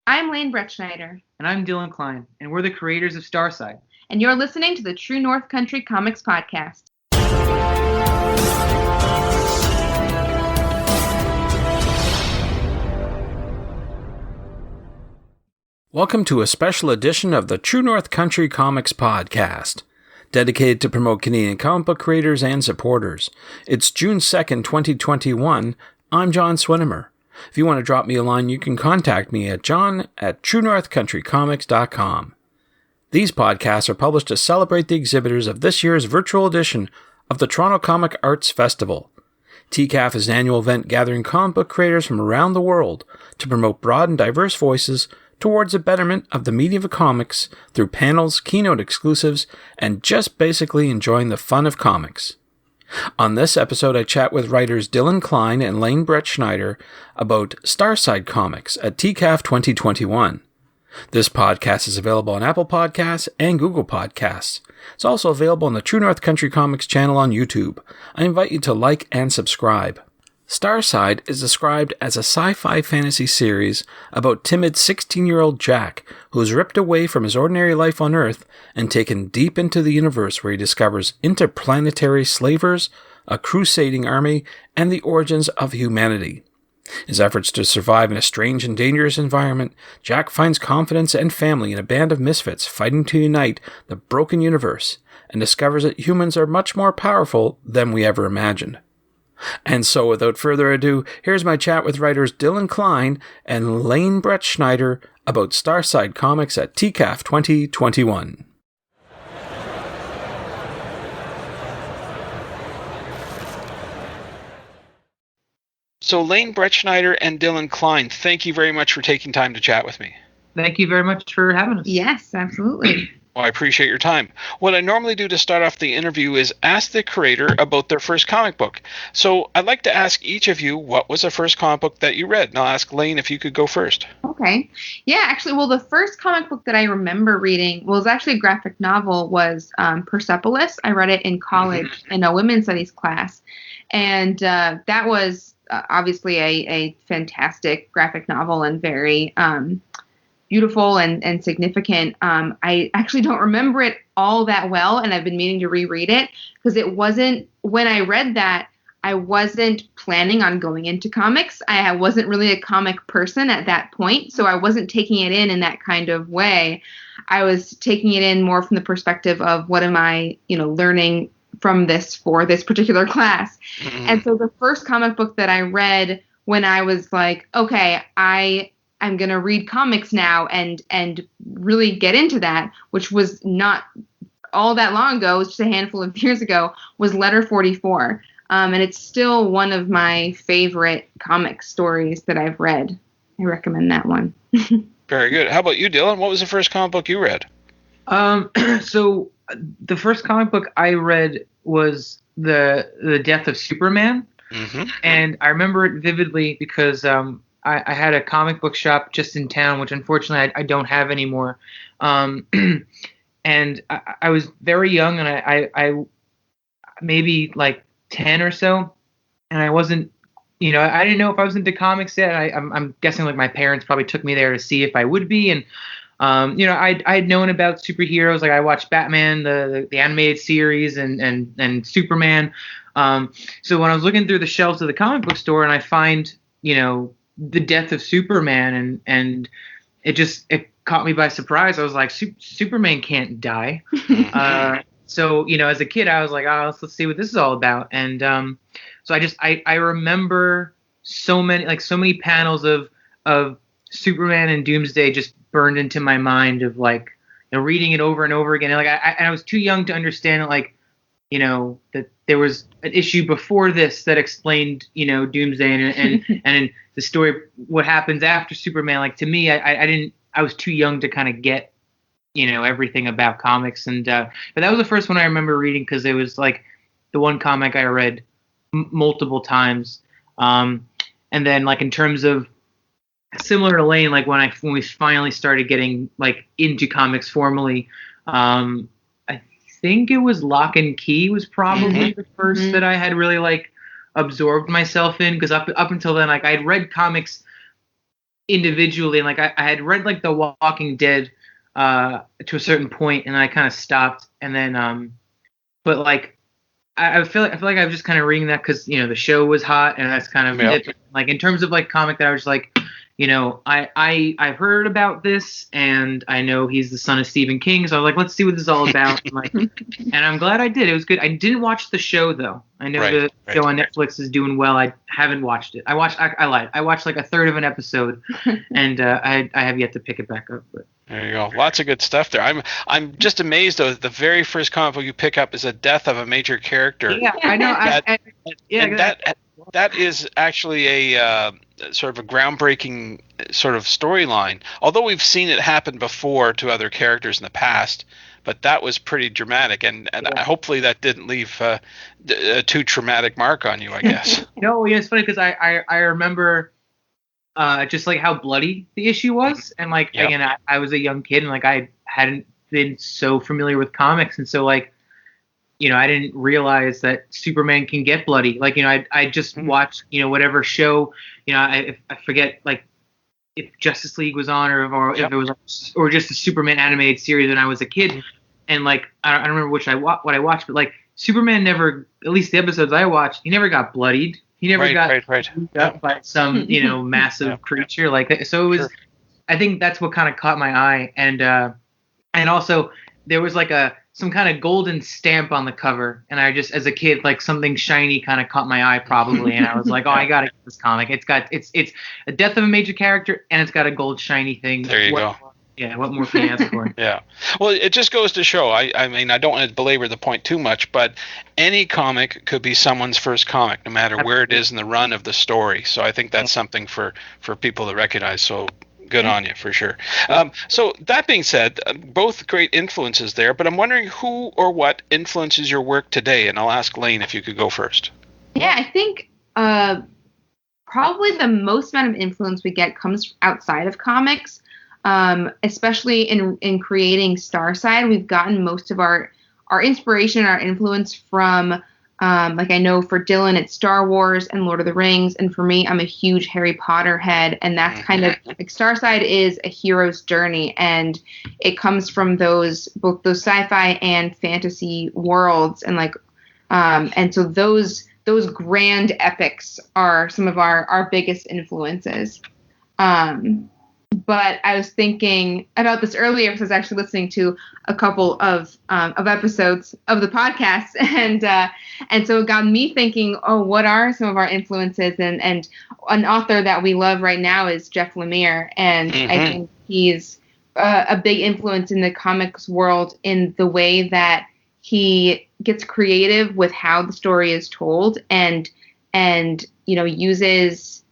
I'm Lane Brettschneider. And I'm Dylan Klein, and we're the creators of Starside. And you're listening to the True North Country Comics Podcast. Welcome to a special edition of the True North Country Comics Podcast, dedicated to promote Canadian comic book creators and supporters. It's June 2nd, 2021. I'm John Swinimer. If you want to drop me a line, you can contact me at john@truenorthcountrycomics.com. These podcasts are published to celebrate the exhibitors of this year's virtual edition of the Toronto Comic Arts Festival. TCAF is an annual event gathering comic book creators from around the world to promote broad and diverse voices towards the betterment of the medium of comics through panels, keynote exclusives, and just basically enjoying the fun of comics. On this episode, I chat with writers Dylan Klein and Lane Brettschneider about Starside Comics at TCAF 2021. This podcast is available on Apple Podcasts and Google Podcasts. It's also available on the True North Country Comics channel on YouTube. I invite you to like and subscribe. Starside is described as a sci-fi fantasy series about timid 16-year-old Jack, who is ripped away from his ordinary life on Earth and taken deep into the universe where he discovers interplanetary slavers, a crusading army, and the origins of humanity. His efforts to survive in a strange and dangerous environment, Jack finds confidence and family in a band of misfits fighting to unite the broken universe, and discovers that humans are much more powerful than we ever imagined. And so, without further ado, here's my chat with writers Dylan Klein and Lane Brettschneider about Starside Comics at TCAF 2021. So, Lane Brettschneider and Dylan Klein, thank you very much for taking time to chat with me. Thank you very much for having us. Yes, absolutely. Well, I appreciate your time. What I normally do to start off the interview is ask the creator about their first comic book. So I'd like to ask each of you, what was the first comic book that you read? And I'll ask Lane if you could go first. Okay. Yeah, actually, the first comic book that I remember reading, it was actually a graphic novel, was Persepolis. I read it in college in a women's studies class. And that was obviously a fantastic graphic novel and very beautiful and significant. I actually don't remember it all that well, and I've been meaning to reread it because it wasn't, when I read that, I wasn't planning on going into comics. I wasn't really a comic person at that point, so I wasn't taking it in that kind of way. I was taking it in more from the perspective of what am I, learning from this for this particular class. Mm-hmm. And so the first comic book that I read when I was like, okay, I'm going to read comics now and really get into that, which was not all that long ago, it was just a handful of years ago, was Letter 44. And it's still one of my favorite comic stories that I've read. I recommend that one. Very good. How about you, Dylan? What was the first comic book you read? So the first comic book I read was the Death of Superman. Mm-hmm. And I remember it vividly because I had a comic book shop just in town, which unfortunately I don't have anymore. And I was very young, and I maybe like 10 or so, and I wasn't, I didn't know if I was into comics yet. I'm guessing like my parents probably took me there to see if I would be. And, I'd known about superheroes. Like I watched Batman, the animated series, and Superman. So when I was looking through the shelves of the comic book store and I find, the Death of Superman, and it caught me by surprise. I was like, Superman can't die. So as a kid, I was like, let's see what this is all about. And so I remember so many panels of Superman and Doomsday just burned into my mind of like, reading it over and over again. And like I was too young to understand it, like, that there was an issue before this that explained, Doomsday and the story, what happens after Superman. Like, to me, I was too young to kind of get, everything about comics. And, but that was the first one I remember reading because it was like the one comic I read multiple times. And then like in terms of similar to Lane, like when we finally started getting like into comics formally, I think it was Lock and Key was probably the first that I had really like absorbed myself in, because up until then, like I had read comics individually, and like I had read like The Walking Dead to a certain point, and I kind of stopped, and then but like I feel like I was just kind of reading that because the show was hot, and that's kind of it. Like in terms of like comic that I was like, I've heard about this, and I know he's the son of Stephen King, so I was like, let's see what this is all about. And I'm glad I did. It was good. I didn't watch the show though. I know the show on Netflix is doing well. I haven't watched it. I lied. I watched like a third of an episode, and I have yet to pick it back up. But there you go. Lots of good stuff there. I'm just amazed though. The very first comic book you pick up is a death of a major character. Yeah, I know. That is actually a sort of a groundbreaking sort of storyline. Although we've seen it happen before to other characters in the past, but that was pretty dramatic, and hopefully that didn't leave a too traumatic mark on you, I guess. No, yeah, it's funny because I remember just like how bloody the issue was, and like again, I was a young kid, and like I hadn't been so familiar with comics, and so like I didn't realize that Superman can get bloody. Like I just watched whatever show I forget like if Justice League was on or if it was or just a Superman animated series when I was a kid, and like I don't remember what I watched, but like Superman never, at least the episodes I watched, he never got bloodied. He never got beat up by some massive creature like so. It was I think that's what kind of caught my eye, and also there was like some kind of golden stamp on the cover, and I just as a kid like something shiny kind of caught my eye probably, and I was like, oh, I gotta get this comic. It's a death of a major character, and it's got a gold shiny thing. There you go. Yeah, what more can you ask for? Yeah. Well, it just goes to show, I mean, I don't want to belabor the point too much, but any comic could be someone's first comic, no matter where it is in the run of the story. So I think that's something for people to recognize. So good on you, for sure. So that being said, both great influences there, but I'm wondering who or what influences your work today, and I'll ask Lane if you could go first. Yeah, I think probably the most amount of influence we get comes outside of comics. Especially in creating Starside, we've gotten most of our inspiration, our influence from, like I know for Dylan, it's Star Wars and Lord of the Rings, and for me, I'm a huge Harry Potter head, and that's kind of like Starside is a hero's journey, and it comes from both those sci-fi and fantasy worlds, and like, and so those grand epics are some of our biggest influences. But I was thinking about this earlier because I was actually listening to a couple of episodes of the podcast, and so it got me thinking, oh, what are some of our influences? And an author that we love right now is Jeff Lemire, and I think he's a big influence in the comics world in the way that he gets creative with how the story is told, and uses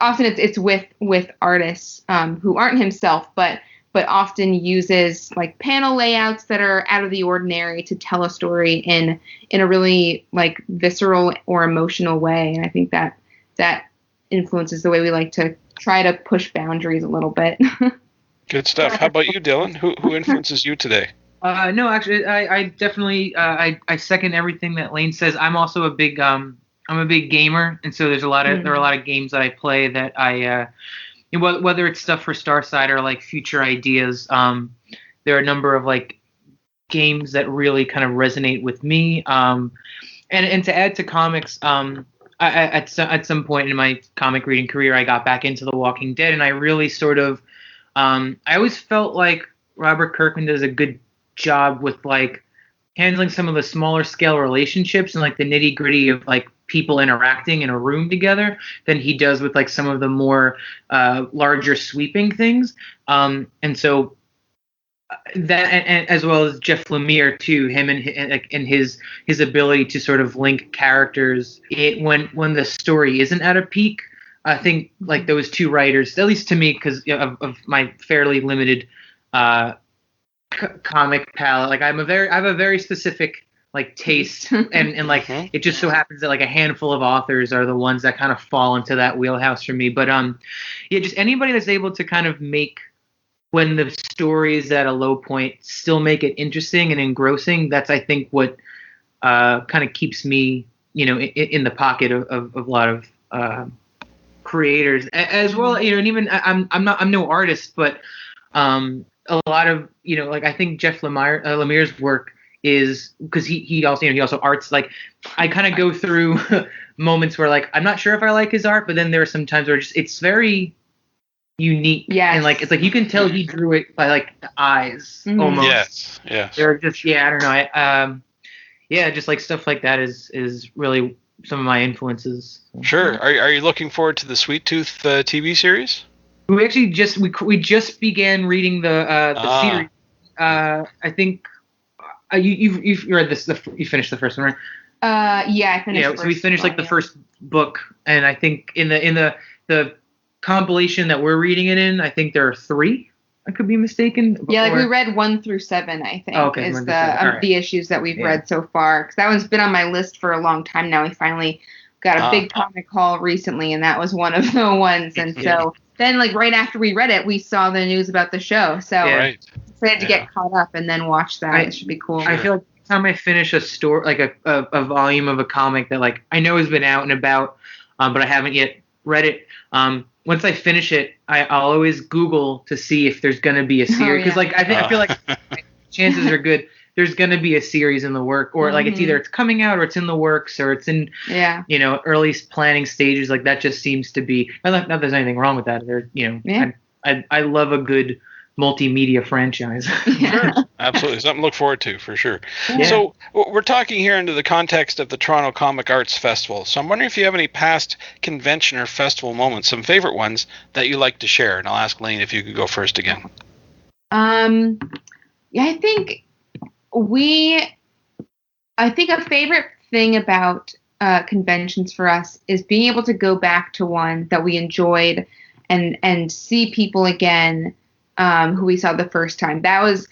often it's with artists who aren't himself, but often uses like panel layouts that are out of the ordinary to tell a story in a really like visceral or emotional way. And I think that influences the way we like to try to push boundaries a little bit. Good stuff. How about you, Dylan? Who influences you today? No, actually, I definitely I second everything that Lane says. I'm also a big I'm a big gamer, and so there are a lot of games that I play that I whether it's stuff for Starside or like future ideas. There are a number of like games that really kind of resonate with me. And to add to comics, at some point in my comic reading career, I got back into The Walking Dead, and I really sort of I always felt like Robert Kirkman does a good job with like handling some of the smaller scale relationships and like the nitty gritty of like people interacting in a room together than he does with like some of the more larger sweeping things. And so that, and as well as Jeff Lemire too, him and his ability to sort of link characters when the story isn't at a peak. I think like those two writers, at least to me, because of my fairly limited comic palette, like I have a very specific like taste, and like it just so happens that like a handful of authors are the ones that kind of fall into that wheelhouse for me. But yeah, just anybody that's able to kind of make, when the story is at a low point, still make it interesting and engrossing. That's I think what kind of keeps me in the pocket of a lot of creators as well. You know, and even I'm no artist, but a lot of, you know, like I think Jeff Lemire's work is, because he also arts. Like I kind of go through moments where like I'm not sure if I like his art, but then there are some times where it's very unique. Yes. And like it's like you can tell he drew it by like the eyes almost. Yes. They're just I don't know. Just like stuff like that is really some of my influences. Sure. Are you looking forward to the Sweet Tooth TV series? We actually just began reading the series. I think you've read this. You finished the first one, right? Yeah, I finished. Yeah, so we finished like the first book, and I think in the compilation that we're reading it in, I think there are 3. I could be mistaken. Yeah, like we read 1 through 7. I think is the issues that we've read so far. Because that one's been on my list for a long time now. We finally got a big comic haul recently, and that was one of the ones. And so then, like right after we read it, we saw the news about the show. So excited to get caught up and then watch that. It should be cool. I feel like every time I finish a story, like a volume of a comic that like I know has been out and about, but I haven't yet read it. Once I finish it, I'll always Google to see if there's gonna be a series, because like I feel like chances are good there's gonna be a series in the work, or like it's either it's coming out or it's in the works or it's in you know, early planning stages. Like that just seems to be, not that there's anything wrong with that. There, you know, I love a good multimedia franchise. Sure, absolutely, something to look forward to for sure. So we're talking here into the context of the Toronto Comic Arts Festival, so I'm wondering if you have any past convention or festival moments, some favorite ones that you like to share. And I'll ask Lane if you could go first again. I think a favorite thing about conventions for us is being able to go back to one that we enjoyed and see people again who we saw the first time. That was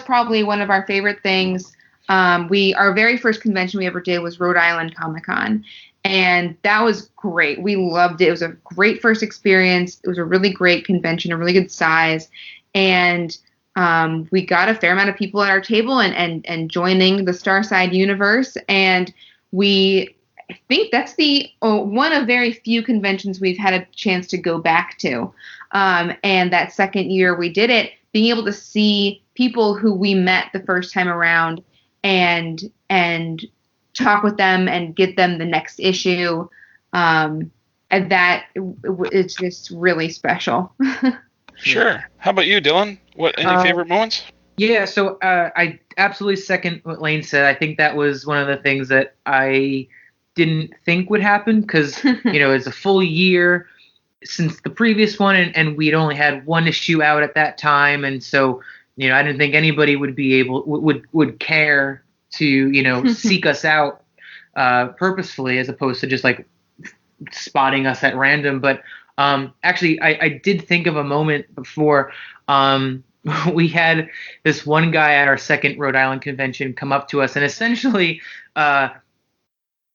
probably one of our favorite things. Our very first convention we ever did was Rhode Island Comic Con, and that was great. We loved it. It was a great first experience. It was a really great convention, a really good size, and we got a fair amount of people at our table and joining the Starside universe. And I think that's the one of very few conventions we've had a chance to go back to. And that second year we did it, being able to see people who we met the first time around and talk with them and get them the next issue. And that it's just really special. Sure. How about you, Dylan? Any favorite moments? Yeah, so I absolutely second what Lane said. I think that was one of the things that I didn't think would happen, because you know, it's a full year since the previous one, and we'd only had one issue out at that time, and so you know, I didn't think anybody would care to, you know, seek us out purposefully, as opposed to just like spotting us at random. But actually, I did think of a moment before. We had this one guy at our second Rhode Island convention come up to us and essentially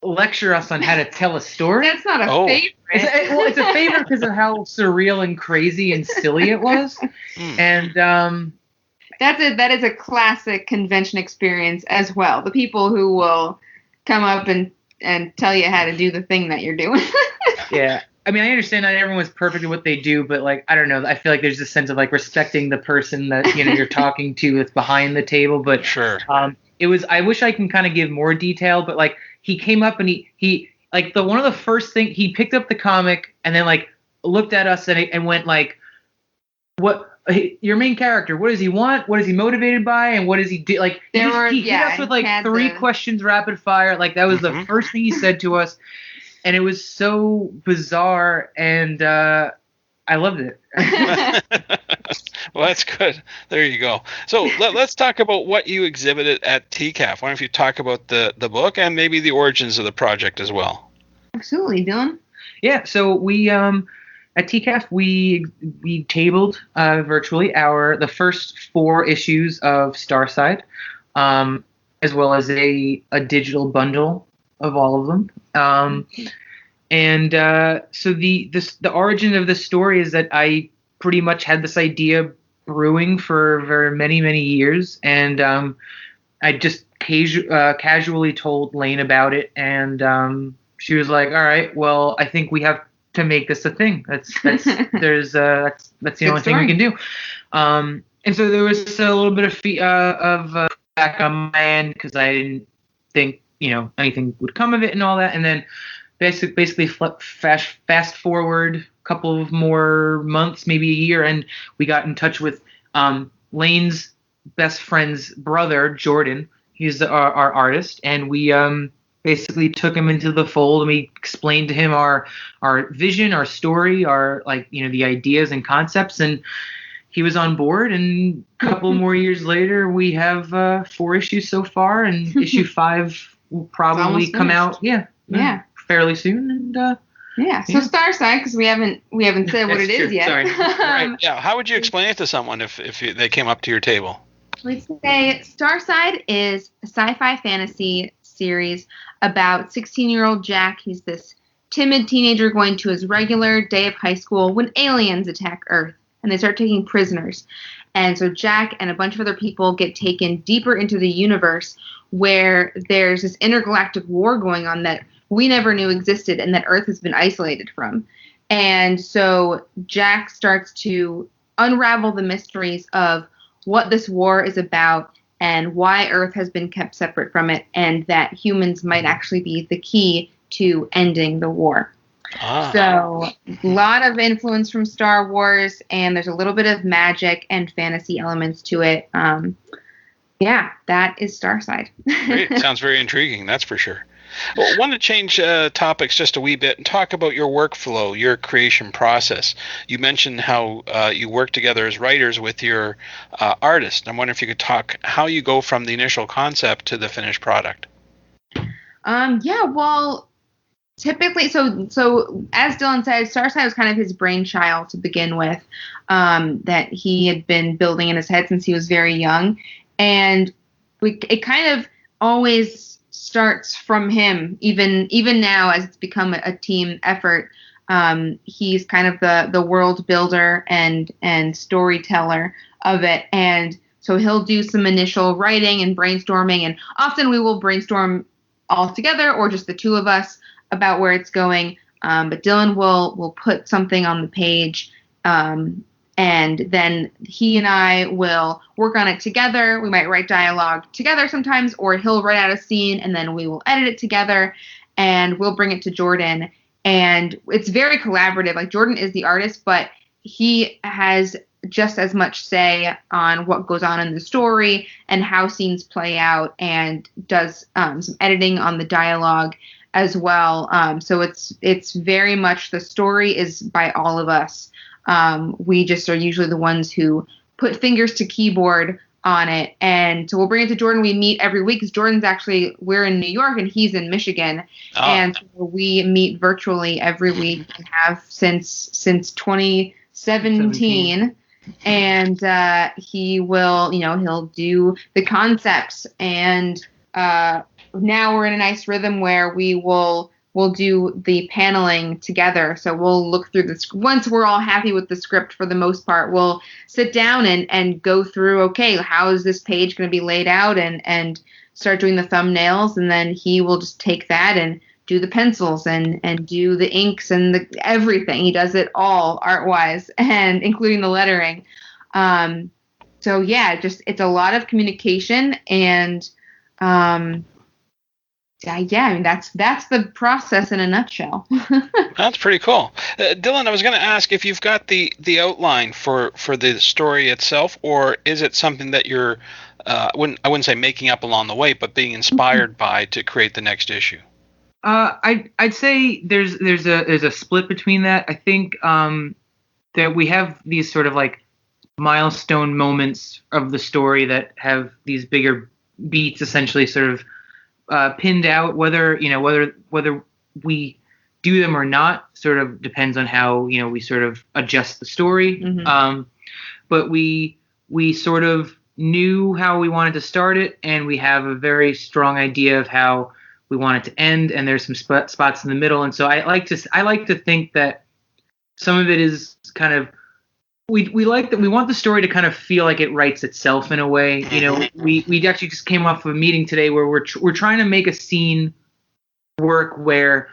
lecture us on how to tell a story. That's not a favorite. It's a favorite because of how surreal and crazy and silly it was. And that is a classic convention experience as well. The people who will come up and tell you how to do the thing that you're doing. Yeah. I mean, I understand not everyone's perfect at what they do, but like, I don't know. I feel like there's this sense of like respecting the person that, you know, you're talking to that's behind the table. But sure. It was, I wish I can kind of give more detail, but like he came up and he like one of the first thing, he picked up the comic and then like looked at us and went like, what, your main character, what does he want? What is he motivated by? And what does he do? Like he hit us with like 3 questions rapid fire. Like that was the first thing he said to us. And it was so bizarre, and I loved it. Well, that's good. There you go. So let's talk about what you exhibited at TCAF. Why don't you talk about the book and maybe the origins of the project as well? Absolutely, Dylan. Yeah, so we at TCAF we tabled virtually the first 4 issues of Starside, as well as a digital bundle of all of them. So the origin of the story is that I pretty much had this idea brewing for very many years, and I just casually told Lane about it, and she was like, all right, well, I think we have to make this a thing. That's that's the only thing we can do. And so there was a little bit of back on my end because I didn't think anything would come of it and all that. And then basically fast forward a couple of more months, maybe a year, and we got in touch with Lane's best friend's brother, Jordan. He's our artist, and we basically took him into the fold, and we explained to him our vision, our story, our the ideas and concepts, and he was on board. And a couple more years later, we have 4 issues so far, and issue 5 will probably come out. Yeah, fairly soon. And so Starside, because we haven't said what it is yet. Sorry. Right. Yeah. How would you explain it to someone if they came up to your table? We'd say Starside is a sci-fi fantasy series about 16-year-old Jack. He's this timid teenager going to his regular day of high school when aliens attack Earth and they start taking prisoners. And so Jack and a bunch of other people get taken deeper into the universe where there's this intergalactic war going on that we never knew existed and that Earth has been isolated from. And so Jack starts to unravel the mysteries of what this war is about and why Earth has been kept separate from it, and that humans might actually be the key to ending the war. So a lot of influence from Star Wars, and there's a little bit of magic and fantasy elements to it. That is Starside. Great. Sounds very intriguing, that's for sure. Well, I want to change topics just a wee bit and talk about your workflow, your creation process. You mentioned how you work together as writers with your artist. I'm wondering if you could talk how you go from the initial concept to the finished product. Well, typically, so as Dylan said, Starside was kind of his brainchild to begin with, that he had been building in his head since he was very young. And it kind of always starts from him, even now as it's become a team effort. He's kind of the world builder and storyteller of it, and so he'll do some initial writing and brainstorming, and often we will brainstorm all together or just the two of us about where it's going. But Dylan will put something on the page, and then he and I will work on it together. We might write dialogue together sometimes, or he'll write out a scene and then we will edit it together and we'll bring it to Jordan. And it's very collaborative. Like, Jordan is the artist, but he has just as much say on what goes on in the story and how scenes play out, and does some editing on the dialogue as well. So it's very much, the story is by all of us. We just are usually the ones who put fingers to keyboard on it. And so we'll bring it to Jordan. We meet every week because we're in New York and he's in Michigan. Oh. And so we meet virtually every week and have since 2017. And he will, he'll do the concepts. And now we're in a nice rhythm where we'll do the paneling together. So we'll look through this. Once we're all happy with the script for the most part, we'll sit down and go through, okay, how is this page going to be laid out, and start doing the thumbnails. And then he will just take that and do the pencils and do the inks and everything. He does it all art-wise, and including the lettering. So yeah, it's a lot of communication, and that's the process in a nutshell. That's pretty cool. Dylan, I was going to ask if you've got the outline for the story itself, or is it something that you're, I wouldn't say making up along the way, but being inspired by to create the next issue? I'd say there's a split between that. I think that we have these sort of like milestone moments of the story that have these bigger beats, essentially sort of pinned out. Whether we do them or not sort of depends on how we sort of adjust the story. Mm-hmm. But we sort of knew how we wanted to start it, and we have a very strong idea of how we want it to end, and there's some spots in the middle. And so I like to think that some of it is kind of, we like that we want the story to kind of feel like it writes itself in a way. We actually just came off of a meeting today where we're trying to make a scene work where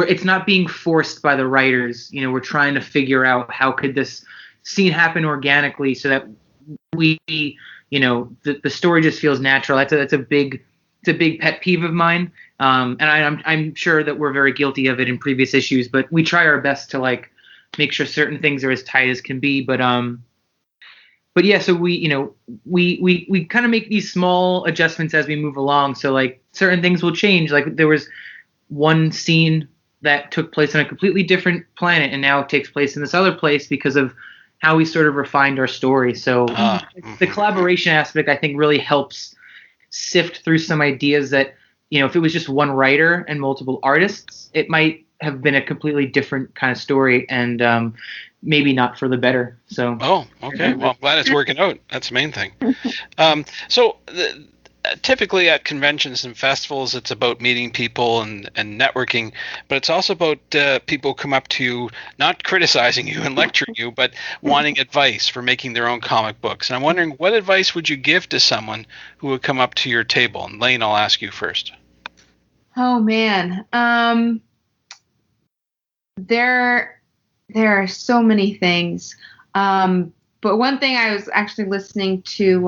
it's not being forced by the writers. We're trying to figure out how could this scene happen organically so that we, the story just feels natural. That's a big pet peeve of mine. And I'm sure that we're very guilty of it in previous issues, but we try our best to like make sure certain things are as tight as can be. But yeah, so we kind of make these small adjustments as we move along. So like certain things will change. Like there was one scene that took place on a completely different planet, and now it takes place in this other place because of how we sort of refined our story. So the collaboration aspect, I think, really helps sift through some ideas that, if it was just one writer and multiple artists, it might have been a completely different kind of story, and maybe not for the better. So. Oh, okay. Well, I'm glad it's working out. That's the main thing. Typically at conventions and festivals, it's about meeting people and networking, but it's also about people come up to you, not criticizing you and lecturing you, but wanting advice for making their own comic books. And I'm wondering, what advice would you give to someone who would come up to your table? And Lane, I'll ask you first. Oh, man. There are so many things. But one thing, I was actually listening to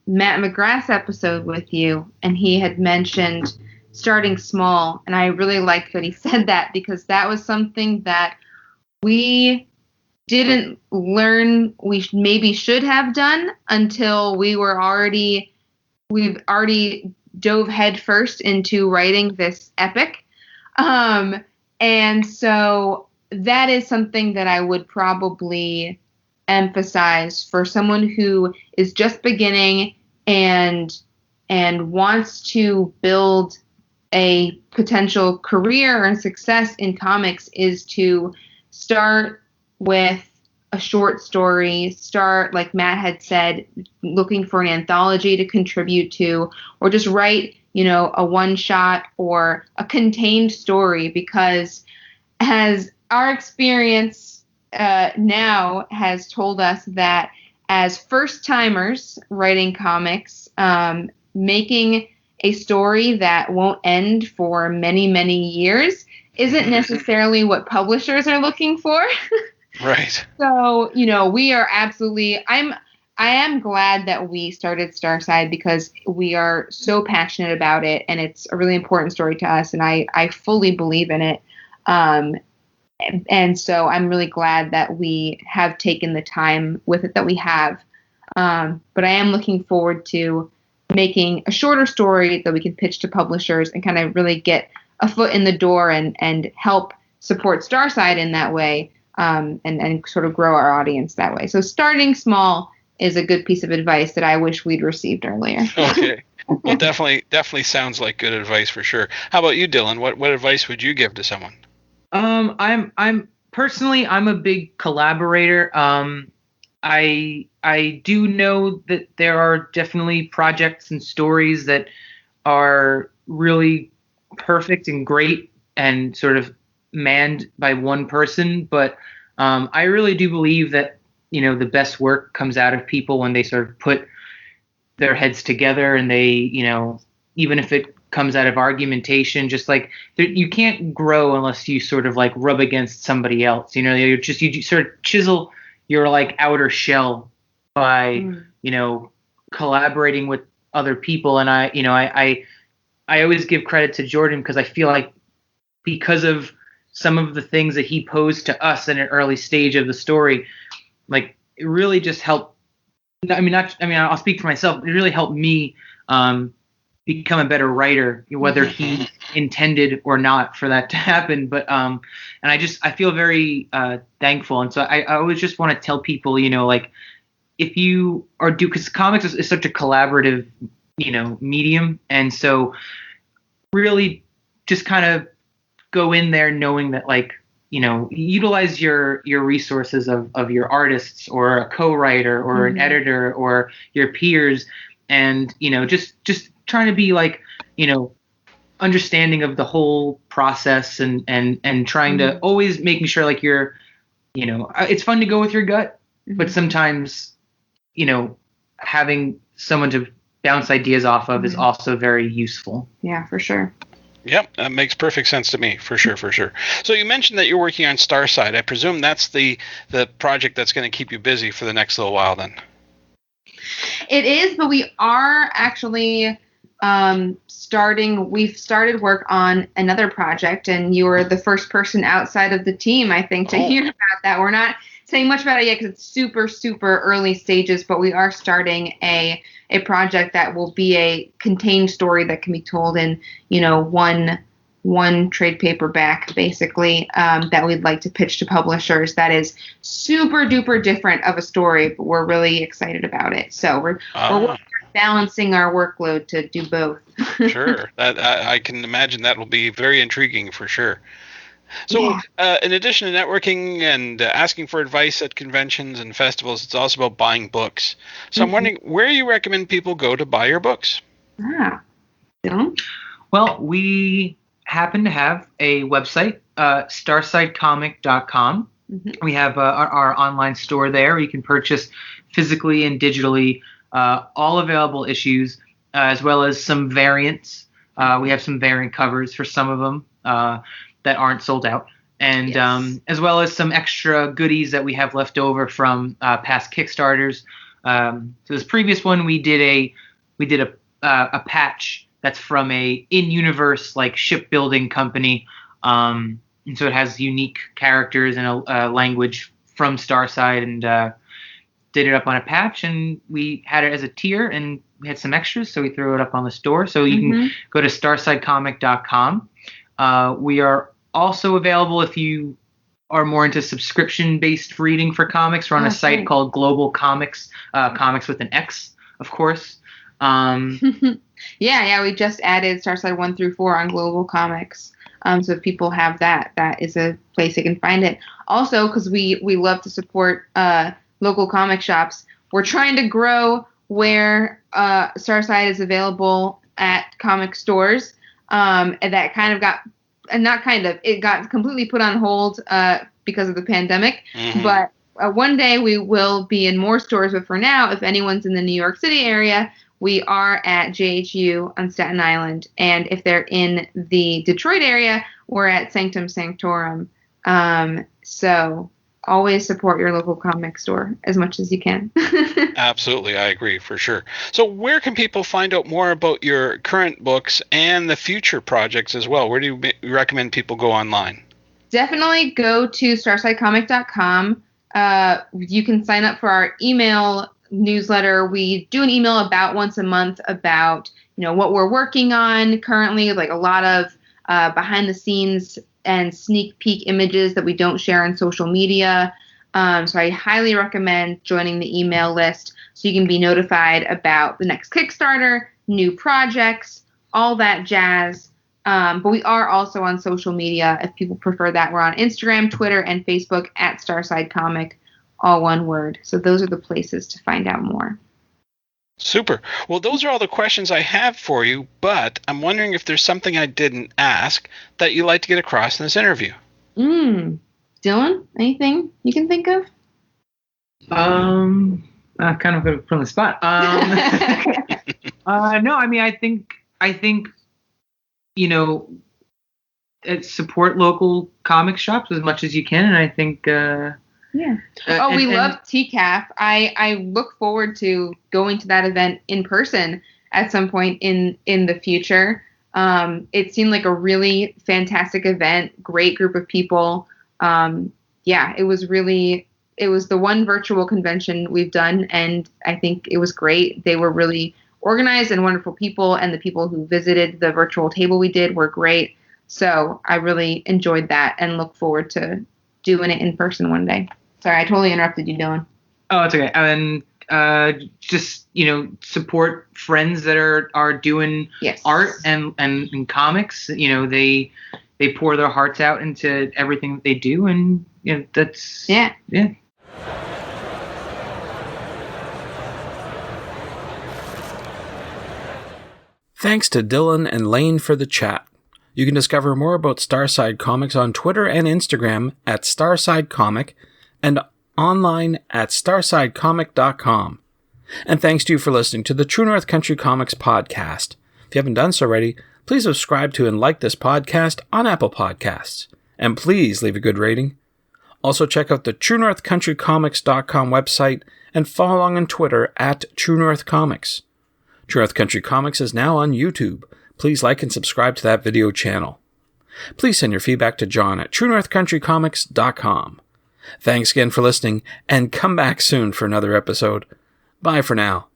Matt McGrath's episode with you, and he had mentioned starting small, and I really liked that he said that, because that was something that we didn't learn we maybe should have done until we've already dove headfirst into writing this epic. And so that is something that I would probably emphasize for someone who is just beginning and wants to build a potential career and success in comics, is to start with a short story, start, like Matt had said, looking for an anthology to contribute to, or just write, a one shot or a contained story, because as our experience now has told us that as first-timers writing comics, making a story that won't end for many, many years isn't necessarily what publishers are looking for. Right. So, we are absolutely, I am glad that we started Starside, because we are so passionate about it, and it's a really important story to us, and I fully believe in it. And so I'm really glad that we have taken the time with it that we have. But I am looking forward to making a shorter story that we can pitch to publishers and kind of really get a foot in the door and help support Starside in that way, and sort of grow our audience that way. So starting small is a good piece of advice that I wish we'd received earlier. Okay. Well, definitely sounds like good advice for sure. How about you, Dylan? What advice would you give to someone? I'm personally, I'm a big collaborator. I do know that there are definitely projects and stories that are really perfect and great and sort of manned by one person, but I really do believe that the best work comes out of people when they sort of put their heads together, and they even if it comes out of argumentation, just like you can't grow unless you sort of like rub against somebody else. You sort of chisel your like outer shell by collaborating with other people. And I always give credit to Jordan, because I feel like because of some of the things that he posed to us in an early stage of the story, like it really just helped. I'll speak for myself. It really helped me become a better writer, whether he intended or not for that to happen. But and I feel very thankful. And so I always just want to tell people, like if you are because comics is such a collaborative, medium. And so really just kind of go in there knowing that, like, utilize your resources of your artists or a co-writer or an editor or your peers, and just trying to be like understanding of the whole process, and trying to always making sure like you're it's fun to go with your gut, but sometimes having someone to bounce ideas off of is also very useful. Yeah, for sure. Yep, that makes perfect sense to me, for sure. So you mentioned that you're working on Starside. I presume that's the project that's going to keep you busy for the next little while then. It is, but we are actually we've started work on another project, and you were the first person outside of the team, I think, to hear about that. We're not saying much about it yet because it's super, super early stages, but we are starting a project that will be a contained story that can be told in, one trade paperback, basically, that we'd like to pitch to publishers. That is super duper different of a story, but we're really excited about it. So we're balancing our workload to do both. Sure. I can imagine that will be very intriguing for sure. So, in addition to networking and asking for advice at conventions and festivals, it's also about buying books. So I'm wondering where you recommend people go to buy your books. Well, we happen to have a website, starsidecomic.com. We have our online store there. You can purchase physically and digitally all available issues, as well as some variants. We have some variant covers for some of them that aren't sold out, and as well as some extra goodies that we have left over from past Kickstarters. So this previous one, we did a patch that's from a in-universe like shipbuilding company, and so it has unique characters and a language from Starside, and did it up on a patch, and we had it as a tier, and we had some extras, so we threw it up on the store. So you can go to starsidecomic.com. We are also available if you are more into subscription-based reading for comics. We're on a site called Global Comics, comics with an X, of course. Yeah, we just added Starside 1 through 4 on Global Comics. So if people have that is a place they can find it. Also, because we love to support local comic shops, we're trying to grow where Starside is available at comic stores. And that it got completely put on hold because of the pandemic. But one day we will be in more stores. But for now, if anyone's in the New York City area, we are at JHU on Staten Island. And if they're in the Detroit area, we're at Sanctum Sanctorum. So always support your local comic store as much as you can. Absolutely, I agree, for sure. So where can people find out more about your current books and the future projects as well? Where do you recommend people go online? Definitely go to starsidecomic.com. You can sign up for our email newsletter. We do an email about once a month about what we're working on currently, like a lot of behind the scenes and sneak peek images that we don't share on social media. So I highly recommend joining the email list so you can be notified about the next Kickstarter, new projects, all that jazz. But we are also on social media if people prefer that. We're on Instagram, Twitter, and Facebook at Starside Comic, all one word. So those are the places to find out more. Super. Well, those are all the questions I have for you, but I'm wondering if there's something I didn't ask that you'd like to get across in this interview. Dylan, anything you can think of? Kind of from the spot. No, I mean, I think, support local comic shops as much as you can, and I think. We love TCAF. I look forward to going to that event in person at some point in the future. It seemed like a really fantastic event, great group of people. It was the one virtual convention we've done, and I think it was great. They were really organized and wonderful people, and the people who visited the virtual table we did were great. So I really enjoyed that and look forward to doing it in person one day. Sorry, I totally interrupted you, Dylan. Oh, it's okay. And just support friends that are doing art and comics. They pour their hearts out into everything that they do, and that's yeah. Thanks to Dylan and Lane for the chat. You can discover more about Starside Comics on Twitter and Instagram at Starside Comic, and online at starsidecomic.com. And thanks to you for listening to the True North Country Comics podcast. If you haven't done so already, Please subscribe to and like this podcast on Apple Podcasts. And please leave a good rating. Also check out the TrueNorthCountryComics.com website and follow along on Twitter at TrueNorthComics. True North Country Comics is now on YouTube. Please like and subscribe to that video channel. Please send your feedback to John at TrueNorthCountryComics.com. Thanks again for listening, and come back soon for another episode. Bye for now.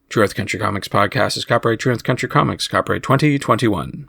True North Country Comics Podcast is copyright True North Country Comics, copyright 2021.